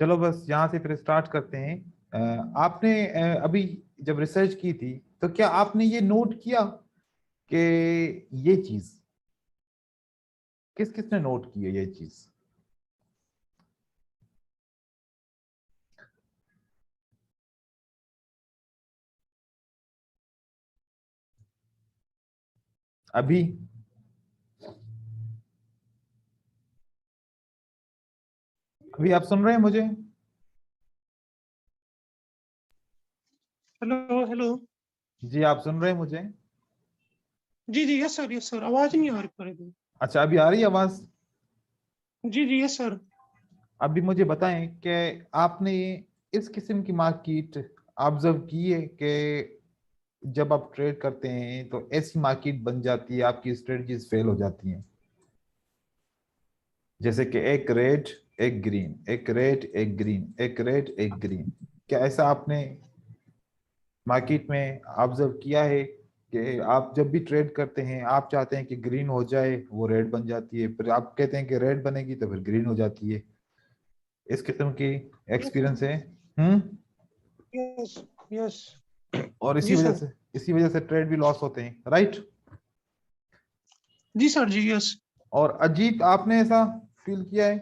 चलो बस यहाँ से फिर स्टार्ट करते हैं। आपने अभी जब रिसर्च की थी तो क्या आपने ये नोट किया कि ये चीज किस किसने नोट की है ये चीज? अभी अभी आप सुन रहे हैं मुझे? Hello hello. जी आप सुन रहे हैं मुझे? जी जी, यस सर, आवाज नहीं आ रही पर इधर। अच्छा अभी आ रही है आवाज? जी जी, यस सर। अभी मुझे बताएं कि आपने इस किस्म की मार्केट ऑब्जर्व की है कि जब आप ट्रेड करते हैं तो ऐसी मार्केट बन जाती है, आपकी स्ट्रेटजीज फेल हो जाती हैं, जैसे कि एक रेड एक ग्रीन, एक रेड एक ग्रीन, एक रेड एक ग्रीन। क्या ऐसा आपने मार्केट में ऑब्जर्व किया है कि आप जब भी ट्रेड करते हैं आप चाहते हैं कि ग्रीन हो जाए, वो रेड बन जाती है, फिर आप कहते हैं कि रेड बनेगी तो फिर ग्रीन हो जाती है? इस किस्म की यस एक्सपीरियंस है? हम्म। Yes yes. और जी सर। इसी वजह से ट्रेड भी लॉस होते हैं, राइट? जी सर जी, यस। और अजीत आपने ऐसा फील किया है?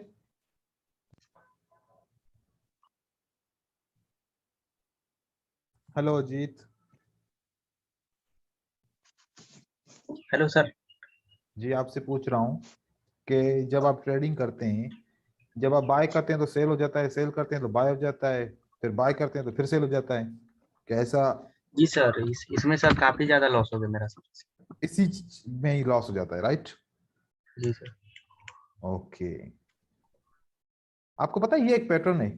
हेलो अजीत। Hello sir. जी आपसे पूछ रहा हूँ कि जब आप ट्रेडिंग करते हैं, जब आप बाय करते हैं तो सेल हो जाता है, सेल करते हैं तो बाय हो जाता है, फिर बाय करते हैं तो फिर सेल हो जाता है, क्या ऐसा जी सर, इसमें सर काफी ज्यादा लॉस हो गया मेरा सर। इसी में ही लॉस हो जाता है, राइट? जी सर। ओके। आपको पता है ये एक पैटर्न है,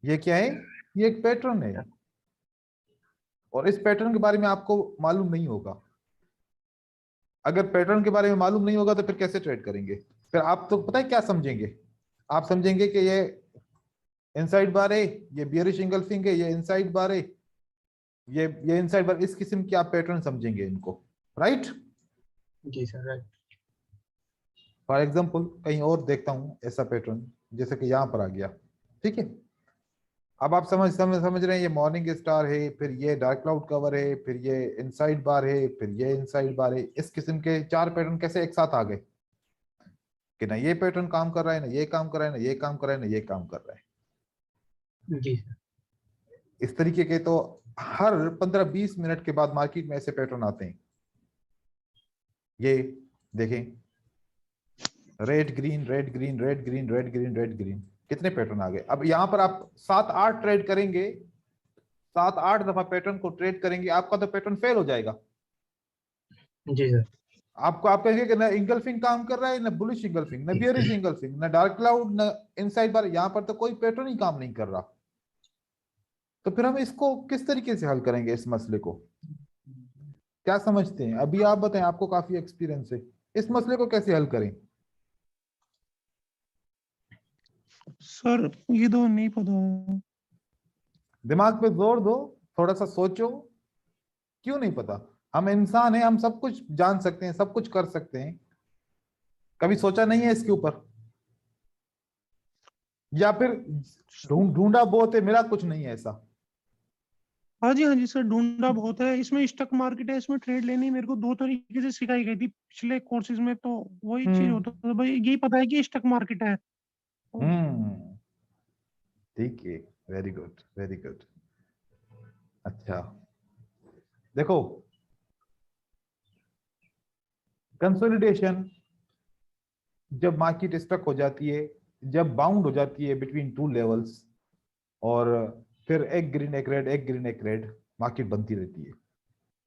ये क्या है? ये एक पैटर्न है, और इस पैटर्न के बारे में आपको मालूम नहीं होगा। अगर पैटर्न के बारे में मालूम नहीं होगा तो फिर कैसे ट्रेड करेंगे? फिर आप तो पता है क्या समझेंगे? आप समझेंगे कि ये इनसाइड बार है, ये बियरिश इंगल्फिंग है, ये इनसाइड बार है, ये इनसाइड बार, इस किस्म की आप पैटर्न समझेंगे इनको, राइट? जी सर, राइट। फॉर एग्जाम्पल कहीं और देखता हूं ऐसा पैटर्न, जैसे कि यहां पर आ गया, ठीक है? अब आप समझ रहे हैं, ये मॉर्निंग स्टार है, फिर ये डार्क क्लाउड कवर है, फिर ये इनसाइड बार है, फिर ये इनसाइड बार है। इस किस्म के चार पैटर्न कैसे एक साथ आ गए कि ना ये पैटर्न काम कर रहा है, ना ये काम कर रहा है, ना ये काम कर रहा है, ना ये काम कर रहा है? जी सर। इस तरीके के तो हर 15-20 मिनट के बाद मार्केट में ऐसे पैटर्न आते हैं। ये देखें, red green red green red green red green red green, कितने पैटर्न आ गए? अब यहां पर आप 7-8 ट्रेड करेंगे, 7-8 दफा पैटर्न को ट्रेड करेंगे, आपका तो पैटर्न फेल हो जाएगा। जी सर। आप कहेंगे कि ना इंगल्फिंग काम कर रहा है, ना बुलिश इंगल्फिंग, ना बियरिश इंगल्फिंग, ना डार्क क्लाउड, ना इनसाइड बार, यहां पर तो कोई पैटर्न ही काम नहीं कर रहा। तो फिर हम इसको किस तरीके से हल करेंगे, इस मसले को? क्या समझते हैं? अभी आप बताएं, आपको काफी एक्सपीरियंस है, इस मसले को कैसे हल करें? सर ये तो नहीं पता। दिमाग पे जोर दो, थोड़ा सा सोचो। क्यों नहीं पता? हम इंसान हैं, हम सब कुछ जान सकते हैं, सब कुछ कर सकते हैं। कभी सोचा नहीं है इसके ऊपर? या फिर ढूंढा बहुत है, मिला कुछ नहीं है, ऐसा? हाँ जी सर, ढूंढा बहुत है। इसमें स्टॉक मार्केट है, इसमें ट्रेड लेनी मेरे को दो तरीके से सिखाई गई थी पिछले कोर्सेज में, तो वही चीज हम्म। होता था भाई, यही पता है कि स्टॉक मार्केट है। हम्म। ठीक है। Very good, very good. अच्छा, देखो, कंसोलिडेशन जब मार्केट स्टक हो जाती है, जब बाउंड हो जाती है बिटवीन टू लेवल्स, और फिर एक ग्रीन एक रेड, एक ग्रीन एक रेड, मार्केट बनती रहती है,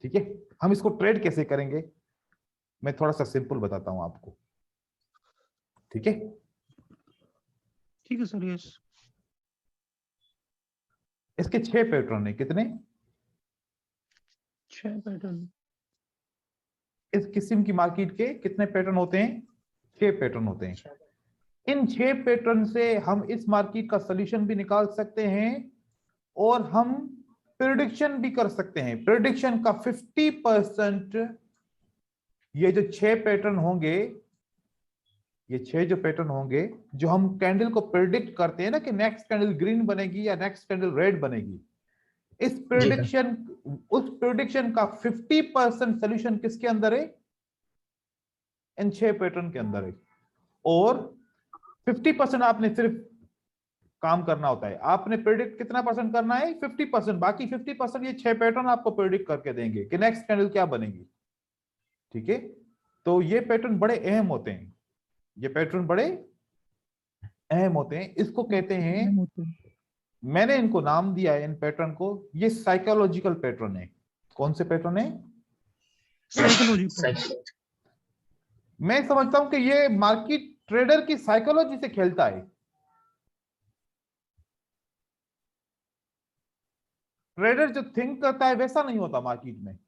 ठीक है? हम इसको ट्रेड कैसे करेंगे, मैं थोड़ा सा सिंपल बताता हूं आपको, ठीक है? ठीक है सर, यस। इसके 6 पैटर्न है, कितने? 6 पैटर्न। इस किस्म की मार्केट के कितने पैटर्न होते हैं? 6 पैटर्न होते हैं। इन 6 पैटर्न से हम इस मार्केट का सोल्यूशन भी निकाल सकते हैं, और हम प्रिडिक्शन भी कर सकते हैं। प्रिडिक्शन का 50%, ये जो 6 पैटर्न होंगे, ये 6 जो पैटर्न होंगे जो हम कैंडल को प्रेडिक्ट करते हैं ना कि नेक्स्ट कैंडल ग्रीन बनेगी या नेक्स्ट कैंडल रेड बनेगी, इस प्रेडिक्शन, उस प्रेडिक्शन का 50% सोल्यूशन किसके अंदर है? इन 6 पैटर्न के अंदर है। और 50% आपने सिर्फ काम करना होता है। आपने प्रेडिक्ट कितना परसेंट करना है? 50%। बाकी 50% ये 6 पैटर्न आपको प्रेडिक्ट करके देंगे कि नेक्स्ट कैंडल क्या बनेगी। ठीक है, तो ये पैटर्न बड़े अहम होते हैं, ये पैटर्न बड़े अहम होते हैं। इसको कहते हैं, मैंने इनको नाम दिया है इन पैटर्न को, ये साइकोलॉजिकल पैटर्न है। कौन से पैटर्न है? साइकोलॉजी। मैं समझता हूं कि ये मार्केट ट्रेडर की साइकोलॉजी से खेलता है। ट्रेडर जो थिंक करता है वैसा नहीं होता मार्केट में,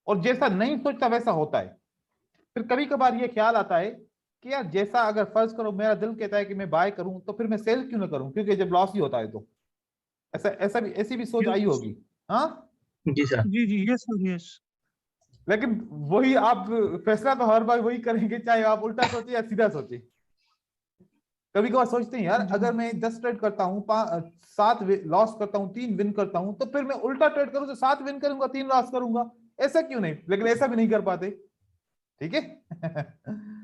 और जैसा नहीं सोचता वैसा होता है। फिर कभी कभार ये ख्याल आता है कि यार जैसा, अगर फर्ज करो मेरा दिल कहता है कि मैं बाय करूं, तो फिर मैं सेल क्यों ना करूं, क्योंकि जब लॉस ही होता है तो ऐसी भी सोच आई होगी। हाँ जी सर। जी यस सर यस। लेकिन वही आप फैसला तो हर बार वही करेंगे, चाहे आप उल्टा सोचे या सीधा सोचे। कभी कभार सोचते हैं यार अगर मैं 10 ट्रेड करता हूँ, 7 लॉस करता हूँ, 3 विन करता हूँ, तो फिर मैं उल्टा ट्रेड करूँ तो 7 विन करूंगा, 3 लॉस करूंगा। ऐसा क्यों नहीं? लेकिन ऐसा भी नहीं कर पाते। ठीक है।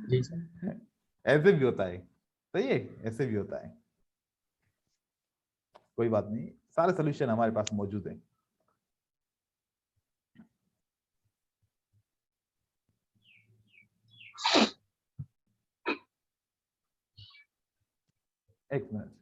जी सर। ऐसे भी होता है, सही है, ऐसे भी होता है। कोई बात नहीं, सारे सोल्यूशन हमारे पास मौजूद है। एक मिनट।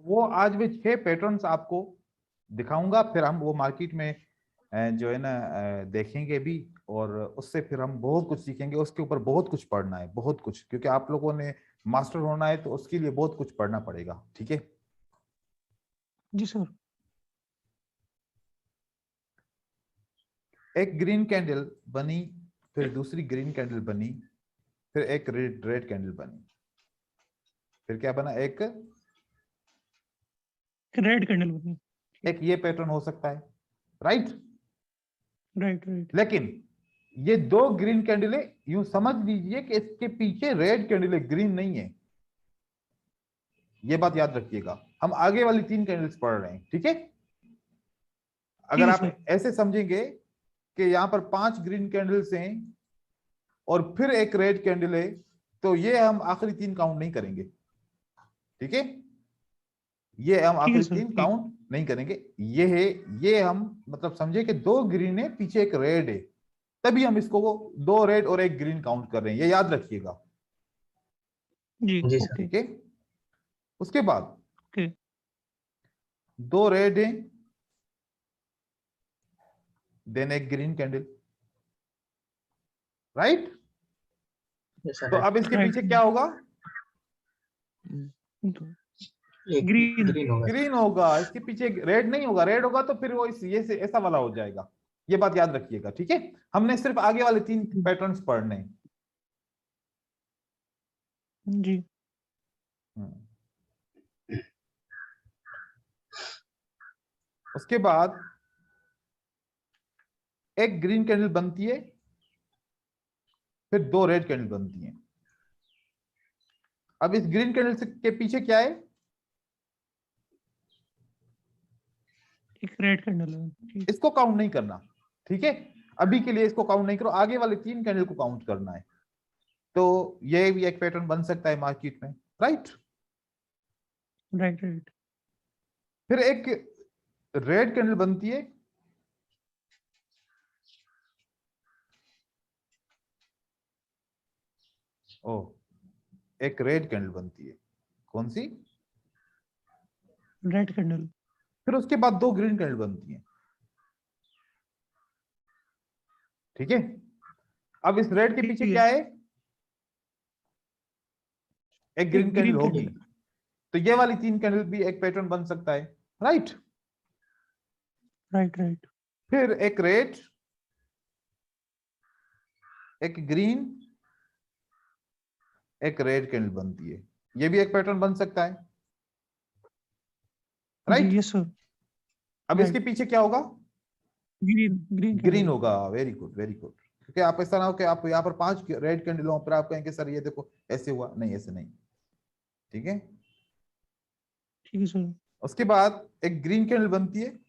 वो आज भी 6 पैटर्न्स आपको दिखाऊंगा, फिर हम वो मार्केट में जो है ना देखेंगे भी, और उससे फिर हम बहुत कुछ सीखेंगे। उसके ऊपर बहुत कुछ पढ़ना है, बहुत कुछ, क्योंकि आप लोगों ने मास्टर होना है तो उसके लिए बहुत कुछ पढ़ना पड़ेगा। ठीक है जी सर। एक ग्रीन कैंडल बनी, फिर दूसरी ग्रीन कैंडल बनी, फिर एक रेड कैंडल बनी, फिर क्या बना? एक रेड कैंडल बनी। एक ये पैटर्न हो सकता है, राइट? Right right. लेकिन ये 2 ग्रीन कैंडल है, यूं समझ लीजिए कि इसके पीछे रेड कैंडल है, ग्रीन नहीं है। ये बात याद रखिएगा, हम आगे वाली 3 कैंडल्स पढ़ रहे हैं। ठीक है, अगर आप ऐसे समझेंगे कि यहां पर 5 ग्रीन कैंडल्स हैं और फिर एक रेड कैंडल है, तो ये हम आखिरी 3 काउंट नहीं करेंगे। ठीक है, ये हम आखिरी 3 काउंट नहीं करेंगे। ये है, ये हम मतलब समझे कि 2 ग्रीन है, पीछे एक रेड है, तभी हम इसको 2 रेड और 1 ग्रीन काउंट कर रहे हैं। ये याद रखिएगा जी। ठीक है। उसके बाद ओके 2 रेड है, देन एक ग्रीन कैंडल, राइट? तो अब इसके पीछे क्या होगा? ग्रीन होगा। ग्रीन होगा। इसके पीछे रेड नहीं होगा, रेड होगा तो फिर वो ये से ऐसा वाला हो जाएगा। ये बात याद रखिएगा। ठीक है, हमने सिर्फ आगे वाले 3 पैटर्न्स पढ़ने हैं। जी। उसके बाद एक ग्रीन कैंडल बनती है, फिर 2 रेड कैंडल बनती हैं। अब इस ग्रीन कैंडल के पीछे क्या है? एक रेड कैंडल है, ठीक। इसको काउंट नहीं करना, ठीक है, अभी के लिए इसको काउंट नहीं करो, आगे वाले 3 कैंडल को काउंट करना है। तो ये भी एक पैटर्न बन सकता है मार्केट में, राइट। Right right. फिर एक रेड कैंडल बनती है, ओ एक रेड कैंडल बनती है, कौन सी? Red candle. फिर उसके बाद 2 ग्रीन कैंडल बनती हैं, ठीक है। अब इस रेड के ठीक पीछे है। क्या है? एक ग्रीन एक कैंडल ग्रीन होगी, कैंडल। तो ये वाली 3 कैंडल भी एक पैटर्न बन सकता है, राइट। Right right. फिर एक रेड, एक ग्रीन, एक रेड कैंडल बनती है, ये भी एक पैटर्न बन सकता है, जी राइट। Yes sir. अब इसके पीछे क्या होगा? Green green green candle. होगा, वेरी गुड वेरी गुड। क्योंकि आप ऐसा ना हो कि आप यहाँ पर 5 रेड कैंडल हो, फिर आप कहेंगे सर ये देखो ऐसे हुआ, नहीं ऐसे नहीं, ठीक है। ठीक है सर। उसके बाद एक ग्रीन कैंडल बनती है,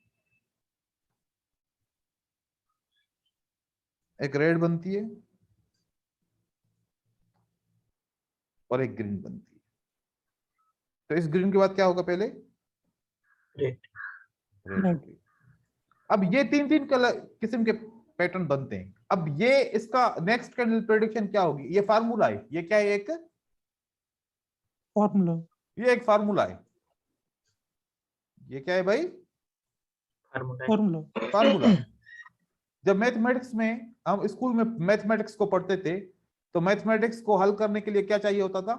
एक रेड बनती है, और एक ग्रीन बनती है। तो इस ग्रीन के बाद क्या होगा? पहले रेड। Red Red. होगी। अब ये 3 कलर किस्म के पैटर्न बनते हैं। अब ये इसका नेक्स्ट कैंडल प्रेडिक्शन क्या होगी? ये फार्मूला है, ये क्या है? एक फॉर्मूला। ये एक फार्मूला है, ये क्या है भाई? फार्मूला। फॉर्मूला। फार्मूला। जब मैथमेटिक्स में हम स्कूल में मैथमेटिक्स को पढ़ते थे, तो मैथमेटिक्स को हल करने के लिए क्या चाहिए होता था?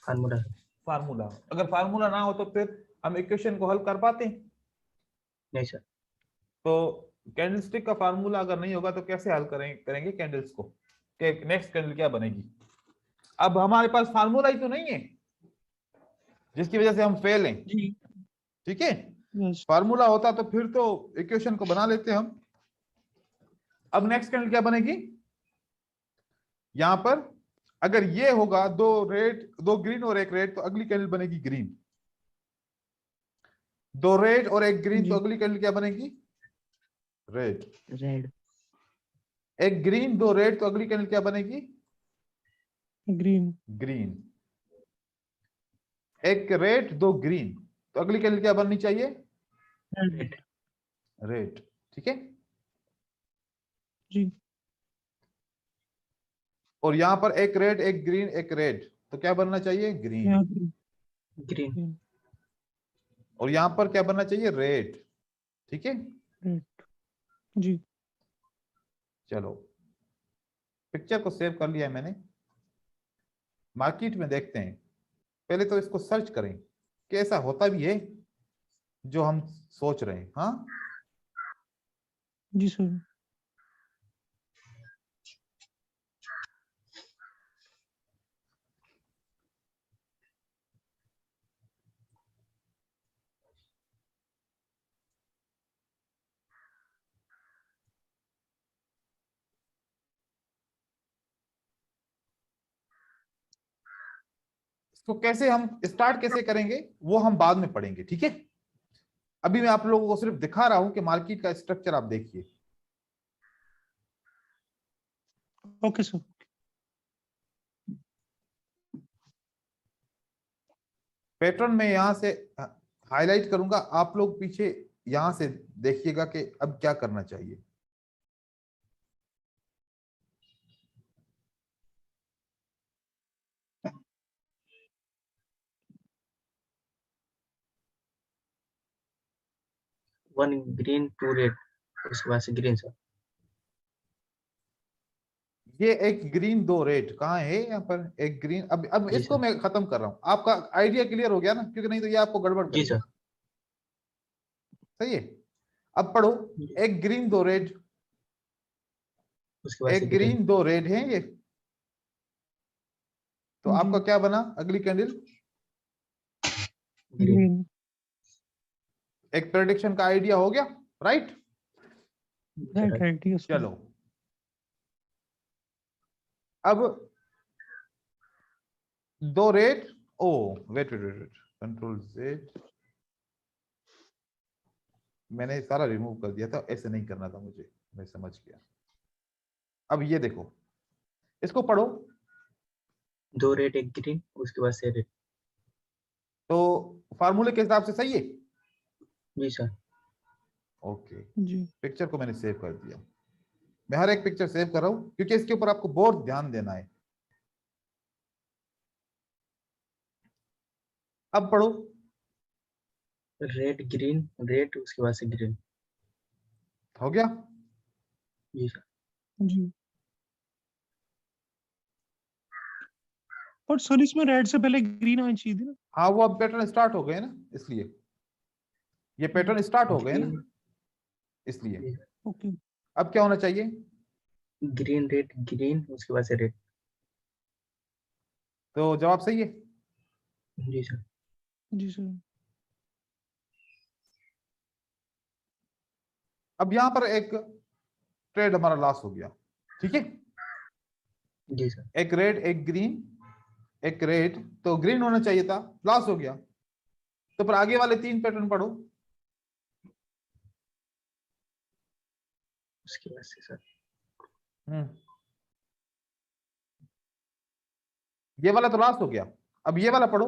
फार्मूला। फार्मूला। अगर फार्मूला ना हो तो फिर हम इक्वेशन को हल कर पाते हैं? नहीं सर। तो कैंडलस्टिक का फार्मूला अगर नहीं होगा तो कैसे हल करेंगे कैंडल्स को, कि नेक्स्ट कैंडल क्या बनेगी? अब हमारे पास फार्मूला ही तो नहीं है, जिसकी वजह से हम फेल हैं, जी ठीक है। यस। फार्मूला होता तो फिर तो इक्वेशन को बना लेते हम। अब नेक्स्ट कैंडल क्या बनेगी? यहां पर अगर ये होगा 2 ग्रीन और एक रेड, तो अगली कैंडल बनेगी ग्रीन। 2 रेड और एक ग्रीन, तो जी अगली कैंडल क्या बनेगी? रेड। रेड। एक ग्रीन 2 रेड, तो अगली कैंडल क्या बनेगी? ग्रीन। ग्रीन। एक रेड 2 ग्रीन, तो अगली कैंडल क्या बननी चाहिए? रेड। रेड, ठीक है। जी और यहां पर एक रेड एक ग्रीन एक रेड, तो क्या बनना चाहिए? ग्रीन। यहाँ ग्रीन। ग्रीन। ग्रीन। और यहां पर क्या बनना चाहिए? रेड, ठीक है। रेड। जी चलो, पिक्चर को सेव कर लिया है मैंने। मार्केट में देखते हैं, पहले तो इसको सर्च करें कि ऐसा होता भी है जो हम सोच रहे हैं। हाँ, जी सर। इसको कैसे हम स्टार्ट कैसे करेंगे वो हम बाद में पढ़ेंगे, ठीक है। अभी मैं आप लोगों को सिर्फ दिखा रहा हूं कि मार्केट का स्ट्रक्चर आप देखिए। Okay sir. पैटर्न में यहां से हाईलाइट करूंगा, आप लोग पीछे यहां से देखिएगा कि अब क्या करना चाहिए। वन ग्रीन 2 रेड, उसके बाद से ग्रीन सर। ये एक ग्रीन 2 रेड कहाँ है? यहाँ पर एक ग्रीन। अब जी इसको सर। मैं खत्म कर रहा हूं, आपका आइडिया क्लियर हो गया ना? क्योंकि नहीं तो ये आपको गड़बड़ जी करेगा। सर। सही है। अब पढ़ो, एक ग्रीन 2 रेड, उसके बाद से एक ग्रीन। ग्रीन 2 रेड है ये, तो जी आपका क्या बना अगली कैंडल? ग्रीन। ग्रीन। एक प्रेडिक्शन का आइडिया हो गया, right. Right right yes sir. चलो, अब 2 red, oh wait wait wait, control Z, मैंने सारा रिमूव कर दिया था, ऐसे नहीं करना था मुझे, मैं समझ गया। अब ये देखो, इसको पढ़ो। 2 रेड 1 ग्रीन, उसके बाद से रेड। तो फार्मूले के हिसाब से सही है। जी सर। ओके, जी पिक्चर को मैंने सेव कर दिया। मैं हर एक पिक्चर सेव कर रहा हूं क्योंकि इसके ऊपर आपको बहुत ध्यान देना है। अब पढ़ो। रेड ग्रीन रेड, उसके बाद से ग्रीन। हो गया। जी सर। जी। और सर इसमें रेड से पहले ग्रीन आनी चाहिए थी ना? हाँ, वो अब पैटर्न स्टार्ट हो गए ना, इसलिए ये पैटर्न स्टार्ट हो गए ना, ग्रीन। इसलिए। ओके। अब क्या होना चाहिए? ग्रीन रेड ग्रीन, उसके बाद से रेड। तो जवाब सही है। जी सर। जी सर। अब यहां पर एक ट्रेड हमारा लॉस हो गया, ठीक है। जी सर। एक रेड एक ग्रीन, एक रेड, तो ग्रीन होना चाहिए था, लॉस हो गया। तो फिर आगे वाले 3 पैटर्न पढ़ो। उसके बाद से सर ये वाला तो लॉस हो गया। अब ये वाला पढ़ो।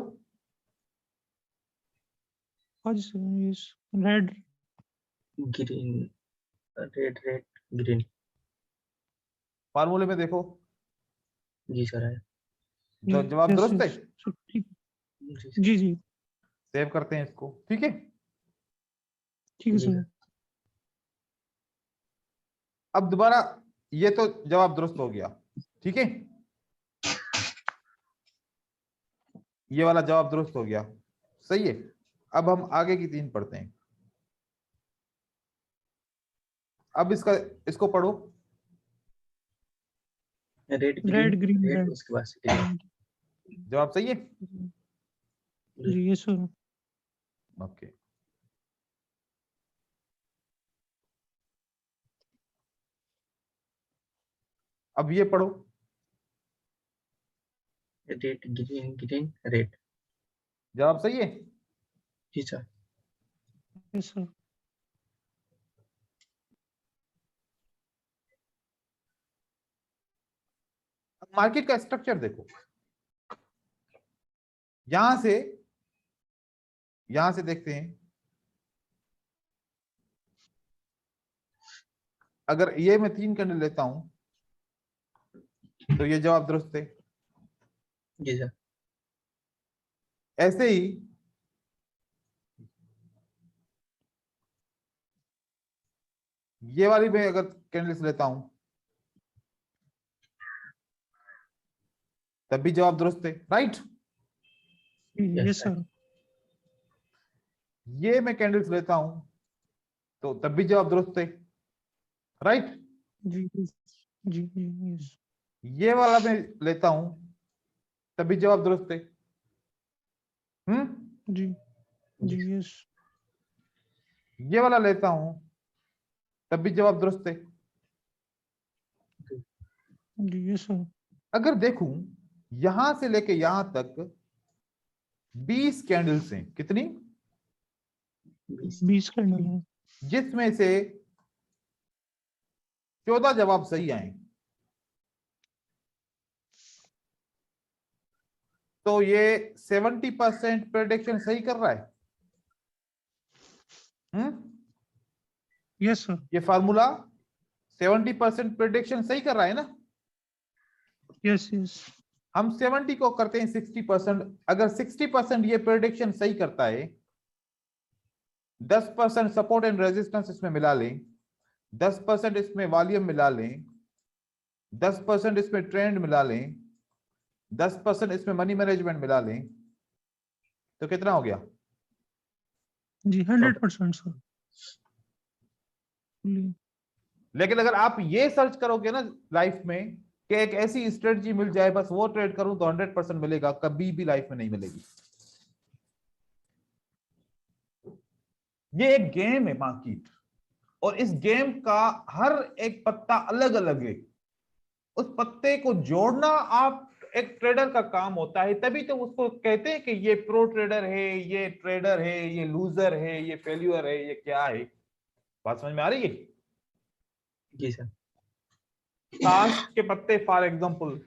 हाँ जी sir, yes. Red. Green red red green. फार्मूले में देखो, जी सर है। जवाब यस दुरुस्त है। यस सर, ठीक। जी सर। जी जी सेव करते हैं इसको, ठीक है। ठीक है जी सर। सर। अब दोबारा, ये तो जवाब दुरुस्त हो गया, ठीक है। ये वाला जवाब दुरुस्त हो गया, सही है। अब हम आगे की 3 पढ़ते हैं। अब इसको पढ़ो। Red green red green red, red. उसके बाद से ग्रीन। जवाब सही है। जी यस सर। ओके, अब ये पढ़ो। Red green green red. जवाब सही है। जी सर। Yes sir. अब मार्केट का स्ट्रक्चर देखो। यहां से देखते हैं। अगर ये मैं 3 कैंडल लेता हूं तो ये जवाब दुरुस्त है। जी सर। ऐसे ही ये वाली मैं अगर कैंडल्स लेता हूं तब भी जवाब दुरुस्त है, राइट। Yes sir. ये मैं कैंडल्स लेता हूं तो तब भी जवाब दुरुस्त है, राइट। जी जी जी यस। ये वाला मैं लेता हूं तब भी जवाब दुरुस्त है। जी जी यस। ये वाला लेता हूं तब भी जवाब दुरुस्त है। जी यस सर। अगर देखूं यहां से लेके यहां तक 20 कैंडल्स हैं, कितनी? 20 कैंडल है। जिसमें से 14 जवाब सही आए। तो ये 70% प्रेडिक्शन सही कर रहा है। Yes sir. ये फार्मूला 70% प्रेडिक्शन सही कर रहा है ना। Yes yes. हम 70 को करते हैं 60%। अगर 60% ये प्रेडिक्शन सही करता है, 10% सपोर्ट एंड रेजिस्टेंस इसमें मिला लें, 10% इसमें वॉल्यूम मिला लें, 10% इसमें ट्रेंड मिला लें, 10% इसमें मनी मैनेजमेंट मिला लें, तो कितना हो गया? जी 100% सर। लेकिन अगर आप ये सर्च करोगे ना लाइफ में कि एक ऐसी स्ट्रेटजी मिल जाए बस वो ट्रेड करूं तो 100% मिलेगा, कभी भी लाइफ में नहीं मिलेगी। ये एक गेम है मार्केट, और इस गेम का हर एक पत्ता अलग अलग है। उस पत्ते को जोड़ना आप एक ट्रेडर का काम होता है, तभी तो उसको कहते हैं कि ये प्रो ट्रेडर है, ये ट्रेडर है, ये लूजर है, ये फेल्यूअर है, ये क्या है। बात समझ में आ रही है? जी सर। ताश के पत्ते फॉर एग्जांपल,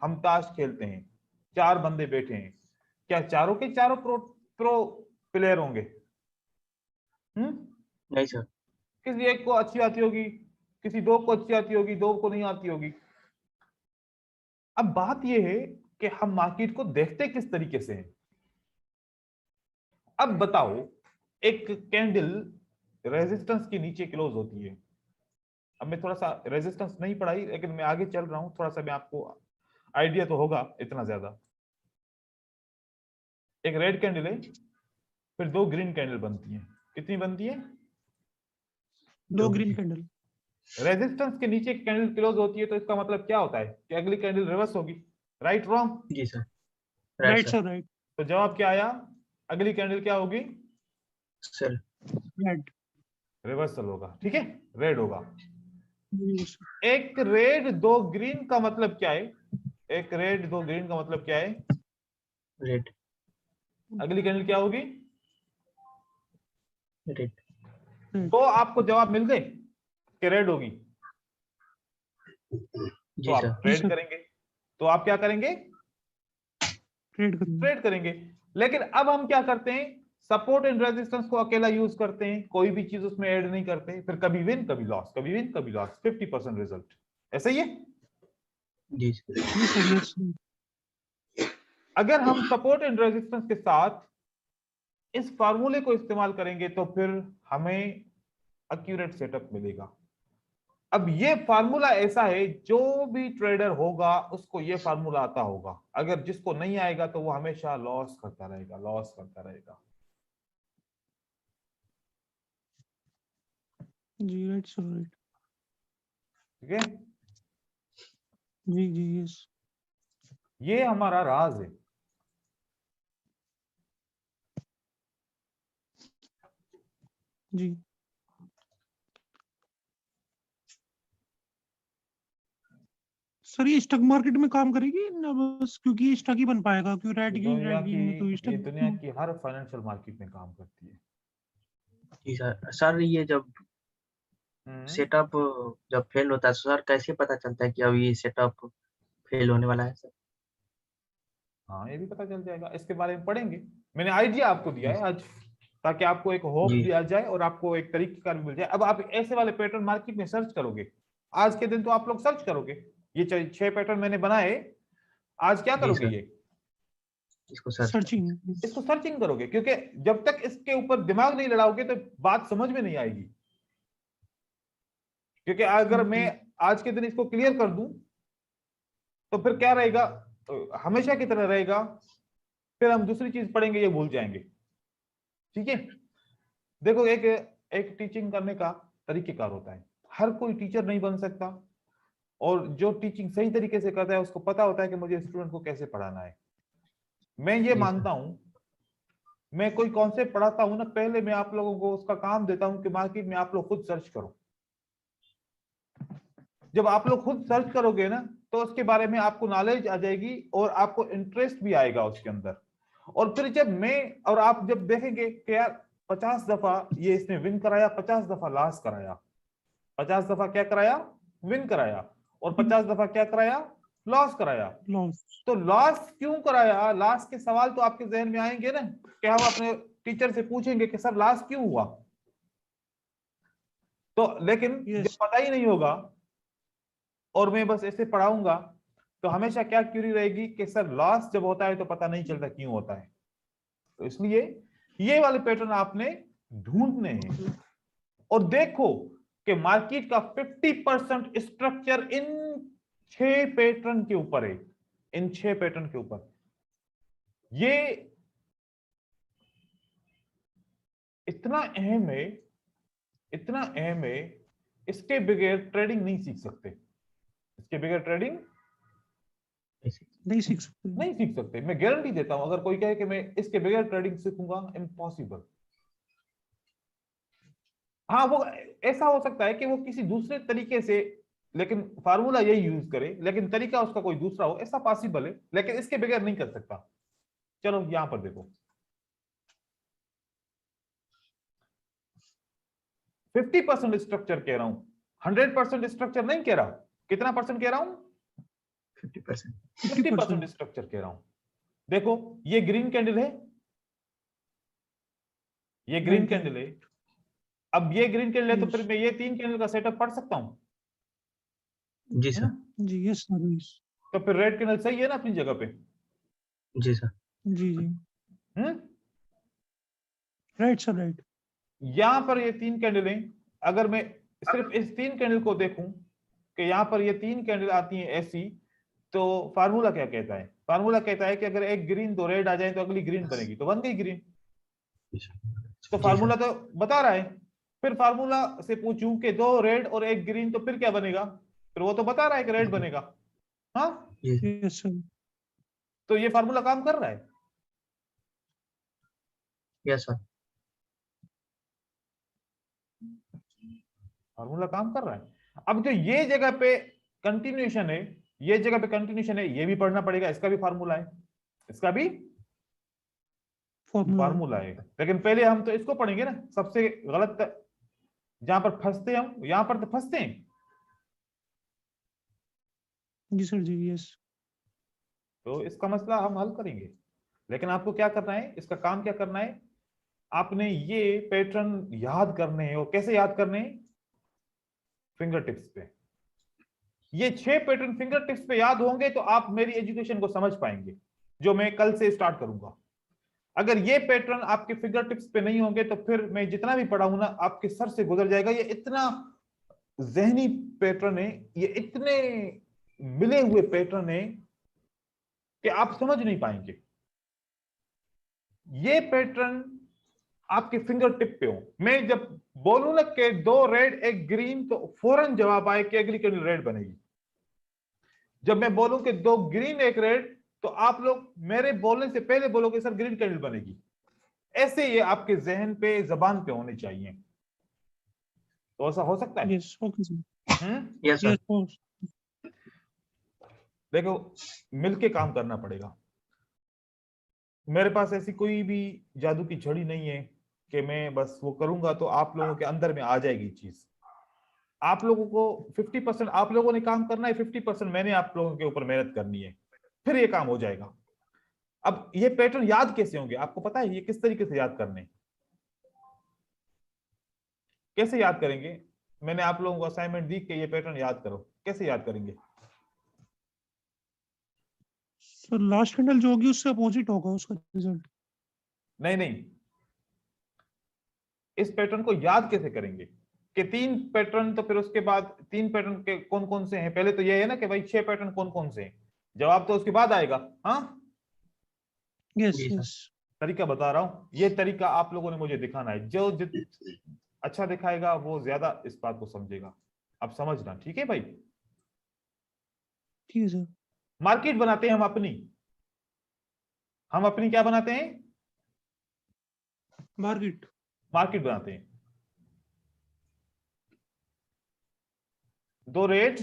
हम ताश खेलते हैं, 4 बंदे बैठे हैं, क्या चारों के चारों प्रो प्रो प्लेयर होंगे? नहीं सर। किसी एक को अच्छी आती होगी, किसी दो को अच्छी आती होगी, दो को नहीं आती होगी। अब बात यह है कि हम मार्केट को देखते किस तरीके से हैं। अब बताओ, एक कैंडल रेजिस्टेंस के नीचे क्लोज होती है। अब मैं थोड़ा सा रेजिस्टेंस नहीं पढ़ाई, लेकिन मैं आगे चल रहा हूं, थोड़ा सा मैं आपको आइडिया तो होगा इतना ज्यादा। एक रेड कैंडल है, फिर 2 ग्रीन कैंडल बनती है। कितनी बनती है? 2 ग्रीन कैंडल। रेजिस्टेंस के नीचे कैंडल क्लोज होती है, तो इसका मतलब क्या होता है कि अगली कैंडल रिवर्स होगी। Right wrong? जी सर। Right sir, right. तो जवाब क्या आया? अगली कैंडल क्या होगी? Sir red. रिवर्सल होगा, ठीक है, रेड होगा। यस। एक रेड 2 ग्रीन का मतलब क्या है? एक रेड 2 ग्रीन का मतलब क्या है? रेड। अगली कैंडल क्या होगी? रेड। तो आपको जवाब मिल गए कि रेड होगी, तो जी आप सर। Trade sir. करेंगे। तो आप क्या करेंगे? ट्रेड करेंगे। ट्रेड करेंगे। लेकिन अब हम क्या करते हैं? सपोर्ट एंड रेजिस्टेंस को अकेला यूज करते हैं, कोई भी चीज उसमें ऐड नहीं करते। फिर कभी विन कभी लॉस, कभी विन कभी लॉस, 50% रिजल्ट। ऐसा ही है। जी सर। जी सर, यस। अगर हम सपोर्ट एंड रेजिस्टेंस के साथ इस फार्मूले को इस्तेमाल करेंगे तो फिर हमें एक्यूरेट सेटअप मिलेगा। अब ये फार्मूला ऐसा है, जो भी ट्रेडर होगा उसको ये फार्मूला आता होगा। अगर जिसको नहीं आएगा तो वो हमेशा लॉस करता रहेगा, लॉस करता रहेगा। जी राइट सर, राइट। ठीक है, जी जी यस। ये हमारा राज है। जी सर, ये स्टॉक मार्केट में काम करेगी ना बस क्योंकि ये स्टॉक ही बन पाएगा, क्योंकि रेड ग्रीन में तो ये स्टॉक। दुनिया की हर फाइनेंशियल मार्केट में काम करती है। जी सर। सर ये जब सेटअप जब फेल होता है, सर कैसे पता चलता है कि अब ये सेटअप फेल होने वाला है सर? हाँ, ये भी पता चल जाएगा, इसके बारे में पढ़ेंगे। मैंने आइडिया आपको दिया जी है आज, ताकि आपको एक होप जी दिया जाए और आपको एक तरीकेकार भी मिल जाए। अब आप ऐसे वाले पैटर्न मार्केट में सर्च करोगे, आज के दिन तो आप लोग सर्च करोगे। ये 6 पैटर्न मैंने बनाए, आज क्या जी करोगे? सर। ये इसको सर्च सर्चिंग। इसको सर्चिंग करोगे, क्योंकि जब तक इसके ऊपर दिमाग नहीं लड़ाओगे तो बात समझ में नहीं आएगी। क्योंकि अगर मैं आज के दिन इसको क्लियर कर दूं तो फिर क्या रहेगा? हमेशा की तरह रहेगा, फिर हम दूसरी चीज पढ़ेंगे ये भूल जाएंगे। ठीक है, देखो, एक एक टीचिंग करने का तरीकेकार होता है। हर कोई टीचर नहीं बन सकता, और जो टीचिंग सही तरीके से करता है उसको पता होता है कि मुझे स्टूडेंट को कैसे पढ़ाना है। मैं ये जी मानता सर। हूं, मैं कोई कॉन्सेप्ट पढ़ाता हूं ना, पहले मैं आप लोगों को उसका काम देता हूं कि मार्केट में आप लोग खुद सर्च करो। जब आप लोग खुद सर्च करोगे ना, तो उसके बारे में आपको नॉलेज आ जाएगी और आपको इंटरेस्ट भी आएगा उसके अंदर। और फिर जब मैं और आप जब देखेंगे कि यार 50 दफा ये इसने विन कराया, 50 दफा लॉस कराया, 50 दफा क्या कराया? विन कराया, और 50 दफा क्या कराया? लॉस कराया। लॉस। तो लॉस क्यों कराया? लॉस के सवाल तो आपके जहन में आएंगे ना, कि हम अपने टीचर से पूछेंगे कि सर लॉस क्यों हुआ। तो लेकिन जब यस। पता ही नहीं होगा और मैं बस ऐसे पढ़ाऊंगा, तो हमेशा क्या क्यूरी रहेगी कि सर लॉस जब होता है तो पता नहीं चलता क्यों होता है। तो इसलिए ये वाले पैटर्न आपने ढूंढने हैं। और देखो कि मार्केट का 50% स्ट्रक्चर इन 6 पैटर्न के ऊपर है, इन 6 पैटर्न के ऊपर। ये इतना अहम है, इतना अहम है, इसके बगैर ट्रेडिंग नहीं सीख सकते। इसके बगैर ट्रेडिंग नहीं सीख सकते। नहीं सीख सकते, मैं गारंटी देता हूं। अगर कोई कहे कि मैं इसके बगैर ट्रेडिंग सीखूंगा, इम्पॉसिबल। हाँ, वो ऐसा हो सकता है कि वो किसी दूसरे तरीके से, लेकिन फार्मूला यही यूज करे, लेकिन तरीका उसका कोई दूसरा हो, ऐसा पॉसिबल है, लेकिन इसके बगैर नहीं कर सकता। चलो यहां पर देखो, 50% स्ट्रक्चर कह रहा हूं, 100% स्ट्रक्चर नहीं कह रहा। कितना परसेंट कह रहा हूं? 50%। 50% स्ट्रक्चर कह रहा हूं। देखो ये ग्रीन कैंडल है, ये ग्रीन Right, कैंडल है। अब ये ग्रीन कैंडल है तो Yes. फिर मैं ये 3 कैंडल का सेटअप पढ़ सकता हूं, जी है सर। ना? जी, यस सर, यस। तो फिर रेड कैंडल सही है ना अपनी जगह पे? जी सर। जी, जी। हम्म राइट सर, राइट। यहां पर ये 3 कैंडल हैं। अगर मैं सिर्फ इस 3 कैंडल को देखूं कि यहां पर ये 3 कैंडल आती हैं ऐसी, तो फार्मूला क्या कहता है? फार्मूला कहता है कि अगर एक ग्रीन 2 रेड आ जाए तो अगली ग्रीन बनेगी, तो बन गई ग्रीन। तो जी फार्मूला सर। तो बता रहा है। फिर फार्मूला से पूछूं कि 2 रेड और 1 ग्रीन, तो फिर क्या बनेगा? फिर वो तो बता रहा है कि रेड बनेगा। हाँ, जी यस सर। तो ये फार्मूला काम कर रहा है। Yes sir. फार्मूला काम कर रहा है। अब जो ये जगह पे कंटिन्यूएशन है, ये जगह पे कंटिन्यूएशन है, ये भी पढ़ना पड़ेगा। इसका भी फार्मूला है, इसका भी फॉर्मूला। फार्मूला है। लेकिन पहले हम तो इसको पढ़ेंगे ना। सबसे गलत जहां पर फंसते हम, यहां पर तो फंसते हैं। जी सर, जी, यस। तो इसका मसला हम हल करेंगे। लेकिन आपको क्या करना है, इसका काम क्या करना है? आपने ये पैटर्न याद करने हैं। और कैसे याद करने हैं? फिंगर टिप्स पे। ये 6 पैटर्न फिंगर टिप्स पे याद होंगे तो आप मेरी एजुकेशन को समझ पाएंगे, जो मैं कल से स्टार्ट करूंगा। अगर ये पैटर्न आपके फिंगर टिप्स पे नहीं होंगे तो फिर मैं जितना भी पढ़ाऊं ना, आपके सर से गुजर जाएगा। ये इतना जहनी पैटर्न है, ये इतने मिले हुए पैटर्न है कि आप समझ नहीं पाएंगे। ये पैटर्न आपके फिंगर टिप पे हो। मैं जब बोलूं ना कि 2 रेड 1 ग्रीन, तो फौरन जवाब आए कि अगली कैंडल रेड बनेगी। जब मैं बोलूं कि 2 ग्रीन 1 रेड, तो आप लोग मेरे बोलने से पहले बोलोगे सर ग्रीन कैंडल बनेगी। ऐसे ये आपके जहन पे, जबान पे होने चाहिए। तो ऐसा हो सकता है। Yes, okay sir. Yes sir. Yes course. देखो, मिलके काम करना पड़ेगा। मेरे पास ऐसी कोई भी जादू की छड़ी नहीं है कि मैं बस वो करूंगा तो आप लोगों के अंदर में आ जाएगी चीज। आप लोगों को 50% आप लोगों ने काम करना है, 50% मैंने आप लोगों के ऊपर मेहनत करनी है, फिर ये काम हो जाएगा। अब ये पैटर्न याद कैसे होंगे? आपको पता है ये किस तरीके से याद करने? कैसे याद करेंगे? मैंने आप लोगों को असाइनमेंट दी कि ये पैटर्न याद करो। कैसे याद करेंगे? सर लास्ट कैंडल जो होगी उससे अपोजिट होगा उसका रिजल्ट। नहीं नहीं, इस पैटर्न को याद कैसे करेंगे कि 3 पैटर्न, तो फिर उसके बाद 3 पैटर्न के कौन कौन से हैं? पहले तो ये है ना कि भाई 6 पैटर्न कौन कौन से हैं। जवाब तो उसके बाद आएगा। हाँ, यस, जी सर। यस। तरीका बता रहा हूं। ये तरीका आप लोगों ने मुझे दिखाना है। जो अच्छा दिखाएगा वो ज्यादा इस बात को समझेगा। अब समझना, ठीक है भाई? ठीक है सर। मार्केट बनाते हैं हम अपनी। हम अपनी क्या बनाते हैं? मार्केट। मार्केट बनाते हैं। 2 रेड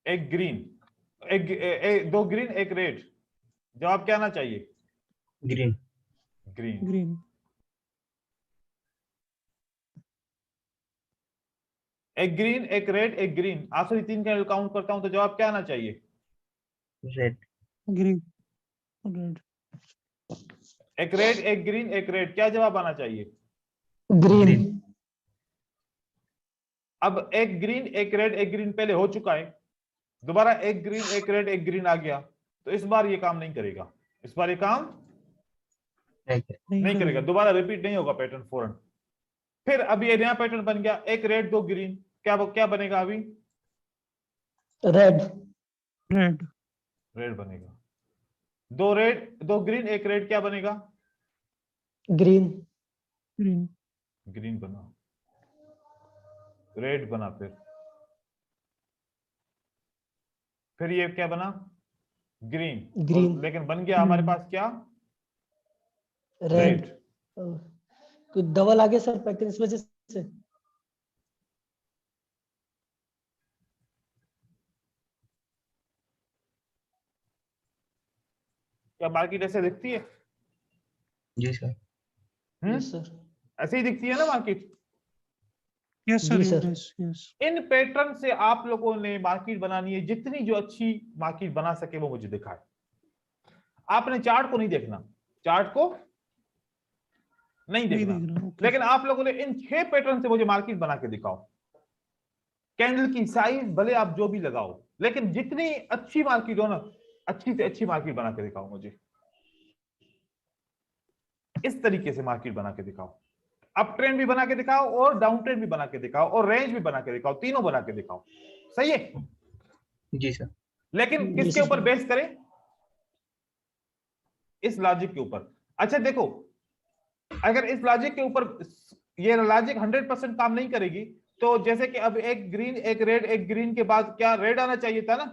1 ग्रीन, 2 ग्रीन 1 रेड। जवाब क्या आना चाहिए? Green. Green. Green. 1 green 1 red 1 green, आखिरी 3 कैंडल काउंट करता हूं तो जवाब क्या आना चाहिए? Red. Green. Red. 1 red 1 green 1 red, क्या जवाब आना चाहिए? ग्रीन। अब 1 ग्रीन 1 रेड 1 ग्रीन पहले हो चुका है, दोबारा 1 ग्रीन 1 रेड 1 ग्रीन आ गया, तो इस बार ये काम नहीं करेगा। इस बार ये काम नहीं करेगा। दोबारा रिपीट नहीं होगा पैटर्न फौरन। फिर अभी ये नया पैटर्न बन गया, 1 रेड 2 ग्रीन, क्या बनेगा अभी? रेड। रेड। रेड बनेगा। 2 रेड 2 ग्रीन 1 रेड, क्या बनेगा? ग्रीन। ग्रीन। ग्रीन बना, रेड बना, फिर ये क्या बना? ग्रीन। ग्रीन। लेकिन बन गया हमारे पास क्या? रेड। कुछ डबल आ गया सर पैटर्न इस वजह से। क्या मार्केट ऐसे दिखती है? जी सर। Yes sir. ऐसे ही दिखती है ना मार्केट। यस सर, जी सर। Yes yes. इन पैटर्न से आप लोगों ने मार्केट बनानी है, जितनी जो अच्छी मार्केट बना सके वो मुझे दिखाए। आपने चार्ट को नहीं देखना, चार्ट को नहीं नहीं देखना, देख रहा हूँ, okay। लेकिन आप लोगों ने इन 6 पैटर्न से मुझे मार्केट बना के दिखाओ। कैंडल की साइज भले आप जो भी लगाओ, लेकिन जितनी अच्छी मार्केट हो ना, अच्छी से अच्छी मार्केट बना के दिखाओ मुझे। इस तरीके से मार्केट बना के दिखाओ, अप ट्रेंड भी बना के दिखाओ और डाउन ट्रेंड भी बना के दिखाओ और रेंज भी बना के दिखाओ, तीनों बना के दिखाओ। सही है? जी सर। लेकिन जी किसके सर। ऊपर बेस करें? इस लॉजिक के ऊपर। अच्छा देखो, अगर इस लॉजिक के ऊपर ये लॉजिक 100% काम नहीं करेगी, तो जैसे कि अब एक ग्रीन एक रेड एक ग्रीन के बाद क्या रेड आना चाहिए था ना?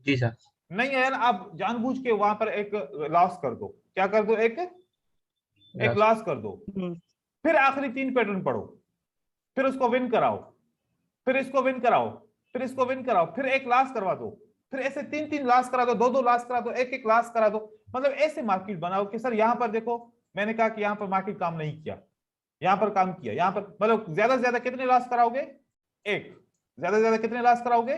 जी सर। नहीं है ना, आप जानबूझ के वहां पर एक लॉस कर दो। क्या कर दो? एक लॉस कर दो। फिर आखिरी 3 पैटर्न पढ़ो, फिर उसको विन कराओ, फिर इसको विन कराओ, फिर इसको विन कराओ, फिर एक लॉस करवा दो, फिर ऐसे 3 लॉस करा दो, 2 लॉस करा दो, एक लॉस करा दो। मतलब ऐसे मार्केट बनाओ कि सर यहां पर देखो, मैंने कहा कि यहां पर मार्केट काम नहीं किया, यहां पर काम किया, यहां पर मतलब ज्यादा से ज्यादा कितने लॉस कराओगे? एक। ज्यादा से ज्यादा कितने लॉस कराओगे?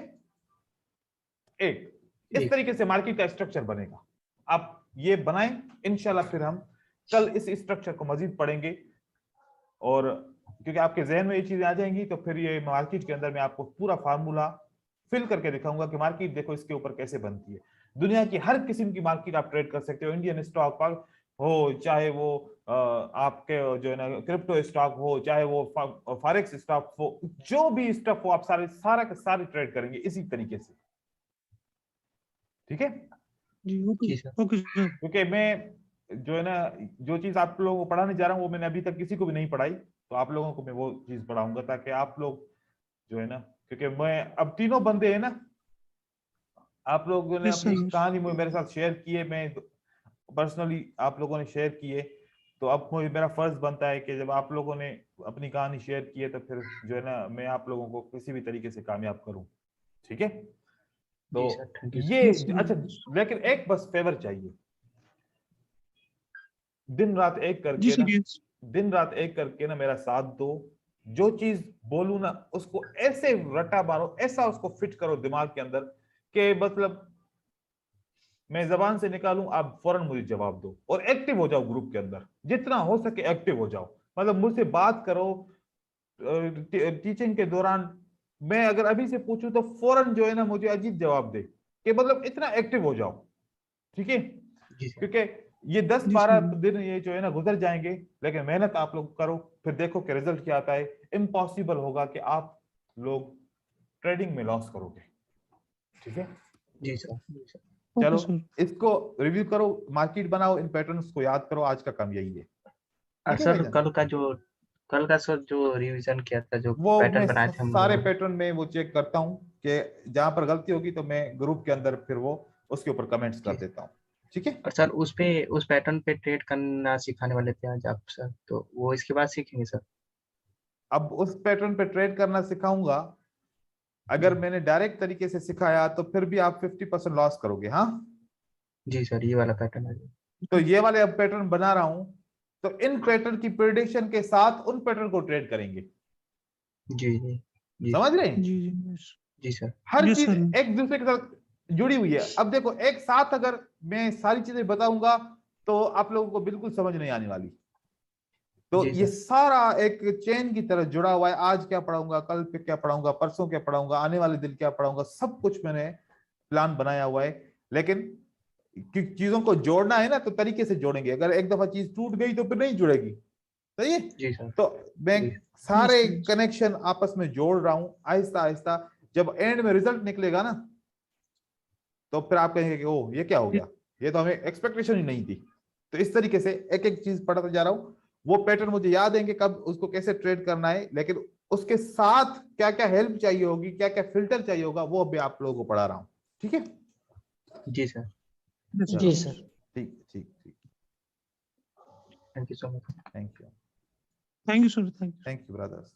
एक। इस तरीके से मार्केट का स्ट्रक्चर बनेगा। आप ये बनाएं, इंशाल्लाह फिर हम कल इस स्ट्रक्चर को मजीद पढ़ेंगे, और क्योंकि आपके जहन में ये चीजें आ जाएंगी तो फिर ये मार्केट के अंदर मैं आपको पूरा फार्मूला फिल करके दिखाऊंगा कि मार्केट देखो इसके ऊपर कैसे बनती है। दुनिया की हर किस्म की मार्केट आप ट्रेड कर सकते हो, इंडियन स्टॉक हो, चाहे वो आपके जो है ना क्रिप्टो स्टॉक हो, चाहे वो फॉरेक्स स्टॉक हो, जो भी स्टॉक हो, आप सारे ट्रेड करेंगे इसी तरीके से। ठीक है जी जी सर। Okay sir. क्योंकि मैं जो है ना जो चीज आप लोगों को पढ़ाने जा रहा हूँ वो मैंने अभी तक किसी को भी नहीं पढ़ाई, तो आप लोगों को मैं वो चीज पढ़ाऊंगा ताकि आप लोग जो है ना, क्योंकि मैं अब तीनों बंदे हैं ना, आप लोगों ने यस अपनी सर। कहानी मेरे साथ शेयर की है, मैं पर्सनली आप लोगों ने शेयर की है, तो अब मुझे मेरा फर्ज बनता है कि जब आप लोगों ने अपनी कहानी शेयर की है तो फिर जो है ना मैं आप लोगों को किसी भी तरीके से कामयाब करूं। ठीक है? तो जी सर, थैंक यू सर। ये Yes, sir. अच्छा, लेकिन एक बस फेवर चाहिए, दिन रात एक जी करके सर, ना, यस। दिन रात एक करके ना मेरा साथ दो। जो चीज बोलूं ना उसको ऐसे रटा मारो, ऐसा उसको फिट करो दिमाग के अंदर कि मतलब मैं जबान से निकालूं आप फौरन मुझे जवाब दो, और एक्टिव हो जाओ ग्रुप के अंदर, जितना हो सके एक्टिव हो जाओ। मतलब मुझसे बात करो टीचिंग के दौरान, मैं अगर अभी से पूछूं तो फौरन जो है ना मुझे अजीब जवाब दे, कि मतलब इतना एक्टिव हो जाओ। ठीक है? जी सर। क्योंकि ये जी 10-12 सर। दिन ये जो है ना गुजर जाएंगे, लेकिन मेहनत आप लोग करो, फिर देखो कि रिजल्ट क्या आता है। इम्पॉसिबल होगा कि आप लोग ट्रेडिंग में लॉस करोगे। ठीक है? जी सर। जी सर। चलो ओके सर। इसको रिव्यू करो, मार्केट बनाओ, इन पैटर्न्स को याद करो, आज का काम यही है। ठीक है सर भाईजान? कल का सर जो रिवीजन किया था, जो वो मैं पैटर्न बनाए थे हम सारे लोगों ने। पैटर्न में वो चेक करता हूँ कि जहां पर गलती होगी तो मैं ग्रुप के अंदर फिर वो उसके ऊपर कमेंट्स कर जी। देता हूँ। ठीक है? और सर उस पैटर्न पे ट्रेड करना सिखाने वाले थे आज आप सर, तो वो इसके बाद सीखेंगे सर? अब उस पैटर्न पे ट्रेड करना सिखाऊंगा। जी। अगर मैंने डायरेक्ट तरीके से सिखाया तो फिर भी आप 50% लॉस करोगे। हाँ, जी सर, ये वाला पैटर्न है। तो ये वाले अब पैटर्न बना रहा हूं, तो इन पैटर्न की प्रेडिक्शन के साथ उन पैटर्न को ट्रेड करेंगे। जी जी। जी समझ सर। रहे हैं? जी जी यस। जी सर। हर यस चीज सर। एक दूसरे के साथ जुड़ी हुई है। अब देखो एक साथ अगर मैं सारी चीजें बताऊंगा तो आप लोगों को बिल्कुल समझ नहीं आने वाली। तो जी ये सर। सारा एक चेन की तरह जुड़ा हुआ है। आज क्या पढ़ाऊंगा, कल पे क्या पढ़ाऊंगा, परसों क्या पढ़ाऊंगा, आने वाले दिन क्या पढ़ाऊंगा, सब कुछ मैंने प्लान बनाया हुआ है। लेकिन चीजों को जोड़ना है ना, तो तरीके से जोड़ेंगे। अगर एक दफा चीज टूट गई तो फिर नहीं जुड़ेगी। सही है? जी सर। तो मैं जी। सारे यस यस। कनेक्शन आपस में जोड़ रहा हूं आहिस्ता आहिस्ता। जब एंड में रिजल्ट निकलेगा ना, तो फिर आप कहेंगे कि ओ ये क्या हो गया, ये तो हमें एक्सपेक्टेशन ही नहीं थी। तो इस तरीके से एक एक चीज पढ़ता जा रहा हूं। वो पैटर्न मुझे याद है कि कब उसको कैसे ट्रेड करना है, लेकिन उसके साथ क्या क्या हेल्प चाहिए होगी, क्या क्या फिल्टर चाहिए होगा, वो अभी आप लोगों को पढ़ा रहा हूं। ठीक है? जी सर। यस चलो जी सर। ठीक ठीक ठीक। Thank you so much. Thank you. Thank you sir, thank you. Thank you brothers.